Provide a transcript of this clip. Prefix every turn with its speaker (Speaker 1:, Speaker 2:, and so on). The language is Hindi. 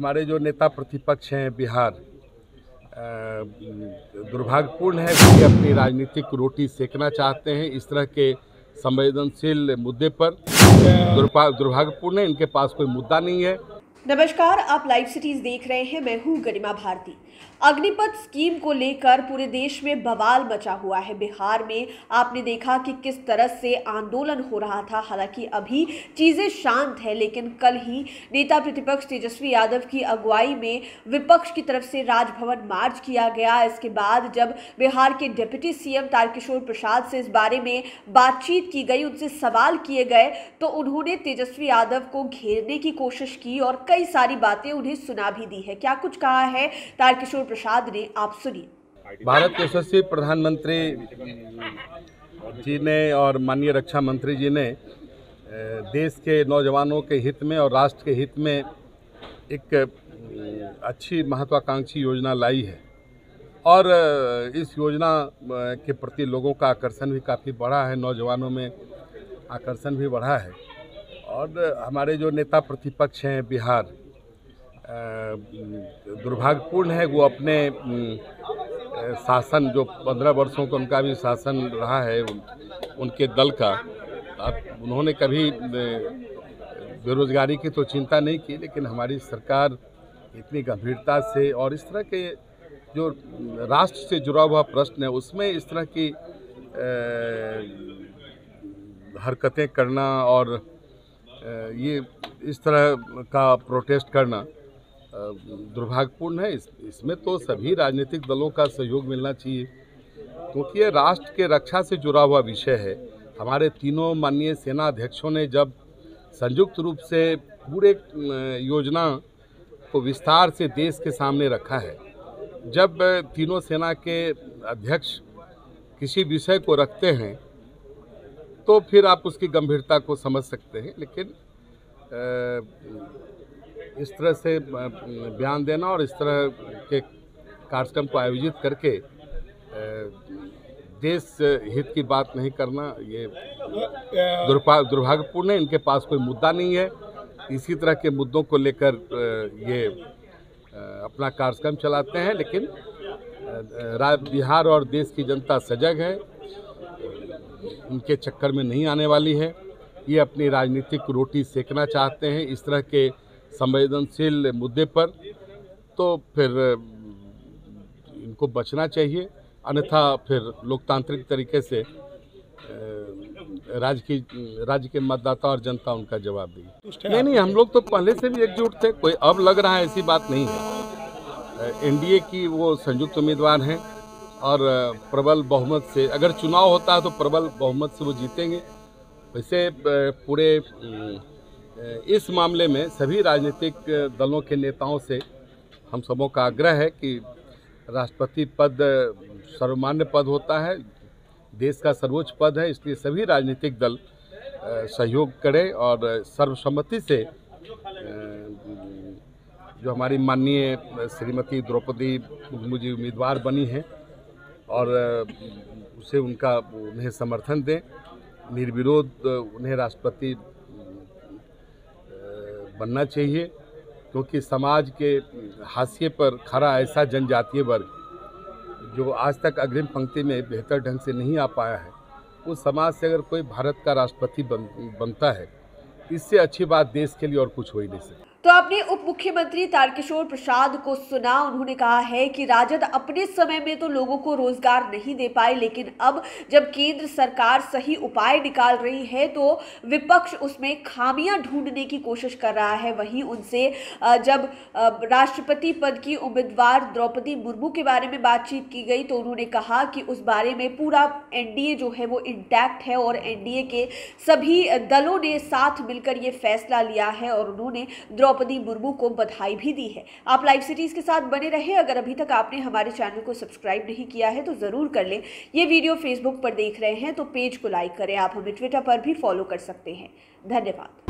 Speaker 1: हमारे जो नेता प्रतिपक्ष हैं बिहार, दुर्भाग्यपूर्ण है कि अपनी राजनीतिक रोटी सेकना चाहते हैं इस तरह के संवेदनशील मुद्दे पर। दुर्भाग्यपूर्ण है, इनके पास कोई मुद्दा नहीं है।
Speaker 2: नमस्कार, आप लाइव सिटीज देख रहे हैं। मैं हूं गरिमा भारती। अग्निपथ स्कीम को लेकर पूरे देश में बवाल मचा हुआ है। बिहार में आपने देखा कि किस तरह से आंदोलन हो रहा था। हालांकि अभी चीजें शांत है, लेकिन कल ही नेता प्रतिपक्ष तेजस्वी यादव की अगुवाई में विपक्ष की तरफ से राजभवन मार्च किया गया। इसके बाद जब बिहार के डिप्टी सीएम तारकिशोर प्रसाद से इस बारे में बातचीत की गई, उनसे सवाल किए गए, तो उन्होंने तेजस्वी यादव को घेरने की कोशिश की और कई सारी बातें उन्हें सुना भी दी है। क्या कुछ कहा है तारकिशोर प्रसाद ने, आप सुनिए।
Speaker 1: भारत के यशस्वी प्रधानमंत्री जी ने और माननीय रक्षा मंत्री जी ने देश के नौजवानों के हित में और राष्ट्र के हित में एक अच्छी महत्वाकांक्षी योजना लाई है और इस योजना के प्रति लोगों का आकर्षण भी काफ़ी बढ़ा है, नौजवानों में आकर्षण भी बढ़ा है। और हमारे जो नेता प्रतिपक्ष हैं बिहार, दुर्भाग्यपूर्ण है वो अपने शासन, जो 15 वर्षों का उनका भी शासन रहा है उनके दल का, उन्होंने कभी बेरोजगारी की तो चिंता नहीं की, लेकिन हमारी सरकार इतनी गंभीरता से और इस तरह के जो राष्ट्र से जुड़ा हुआ प्रश्न है उसमें इस तरह की हरकतें करना और ये इस तरह का प्रोटेस्ट करना दुर्भाग्यपूर्ण है। इसमें तो सभी राजनीतिक दलों का सहयोग मिलना चाहिए, क्योंकि ये राष्ट्र के रक्षा से जुड़ा हुआ विषय है। हमारे तीनों माननीय सेना अध्यक्षों ने जब संयुक्त रूप से पूरे योजना को विस्तार से देश के सामने रखा है, जब तीनों सेना के अध्यक्ष किसी विषय को रखते हैं तो फिर आप उसकी गंभीरता को समझ सकते हैं। लेकिन इस तरह से बयान देना और इस तरह के कार्यक्रम को आयोजित करके देश हित की बात नहीं करना, ये दुर्भाग्यपूर्ण है। इनके पास कोई मुद्दा नहीं है। इसी तरह के मुद्दों को लेकर ये अपना कार्यक्रम चलाते हैं, लेकिन बिहार और देश की जनता सजग है, उनके चक्कर में नहीं आने वाली है। ये अपनी राजनीतिक रोटी सेकना चाहते हैं इस तरह के संवेदनशील मुद्दे पर, तो फिर इनको बचना चाहिए, अन्यथा फिर लोकतांत्रिक तरीके से राज्य के मतदाता और जनता उनका जवाब देगी। नहीं, हम लोग तो पहले से भी एकजुट थे, कोई अब लग रहा है ऐसी बात नहीं है। एनडीए की वो संयुक्त उम्मीदवार हैं और प्रबल बहुमत से, अगर चुनाव होता है तो प्रबल बहुमत से वो जीतेंगे। वैसे पूरे इस मामले में सभी राजनीतिक दलों के नेताओं से हम सबों का आग्रह है कि राष्ट्रपति पद सर्वमान्य पद होता है, देश का सर्वोच्च पद है, इसलिए सभी राजनीतिक दल सहयोग करें और सर्वसम्मति से जो हमारी माननीय श्रीमती द्रौपदी मुर्मू जी उम्मीदवार बनी हैं और उसे उन्हें समर्थन दें, निर्विरोध उन्हें राष्ट्रपति बनना चाहिए, क्योंकि समाज के हाशिए पर खड़ा ऐसा जनजातीय वर्ग जो आज तक अग्रिम पंक्ति में बेहतर ढंग से नहीं आ पाया है, उस समाज से अगर कोई भारत का राष्ट्रपति बनता है, इससे अच्छी बात देश के लिए और कुछ हो ही नहीं सकती।
Speaker 2: तो आपने उप मुख्यमंत्री तारकिशोर प्रसाद को सुना। उन्होंने कहा है कि राजद अपने समय में तो लोगों को रोजगार नहीं दे पाए, लेकिन अब जब केंद्र सरकार सही उपाय निकाल रही है तो विपक्ष उसमें खामियां ढूंढने की कोशिश कर रहा है। वहीं उनसे जब राष्ट्रपति पद की उम्मीदवार द्रौपदी मुर्मू के बारे में बातचीत की गई तो उन्होंने कहा कि उस बारे में पूरा एनडीए जो है वो इंटैक्ट है और एनडीए के सभी दलों ने साथ मिलकर ये फैसला लिया है और उन्होंने द्रौपदी मुर्मू को बधाई भी दी है। आप लाइव सिटीज के साथ बने रहे। अगर अभी तक आपने हमारे चैनल को सब्सक्राइब नहीं किया है तो जरूर कर लें। ये वीडियो फेसबुक पर देख रहे हैं तो पेज को लाइक करें। आप हमें ट्विटर पर भी फॉलो कर सकते हैं। धन्यवाद।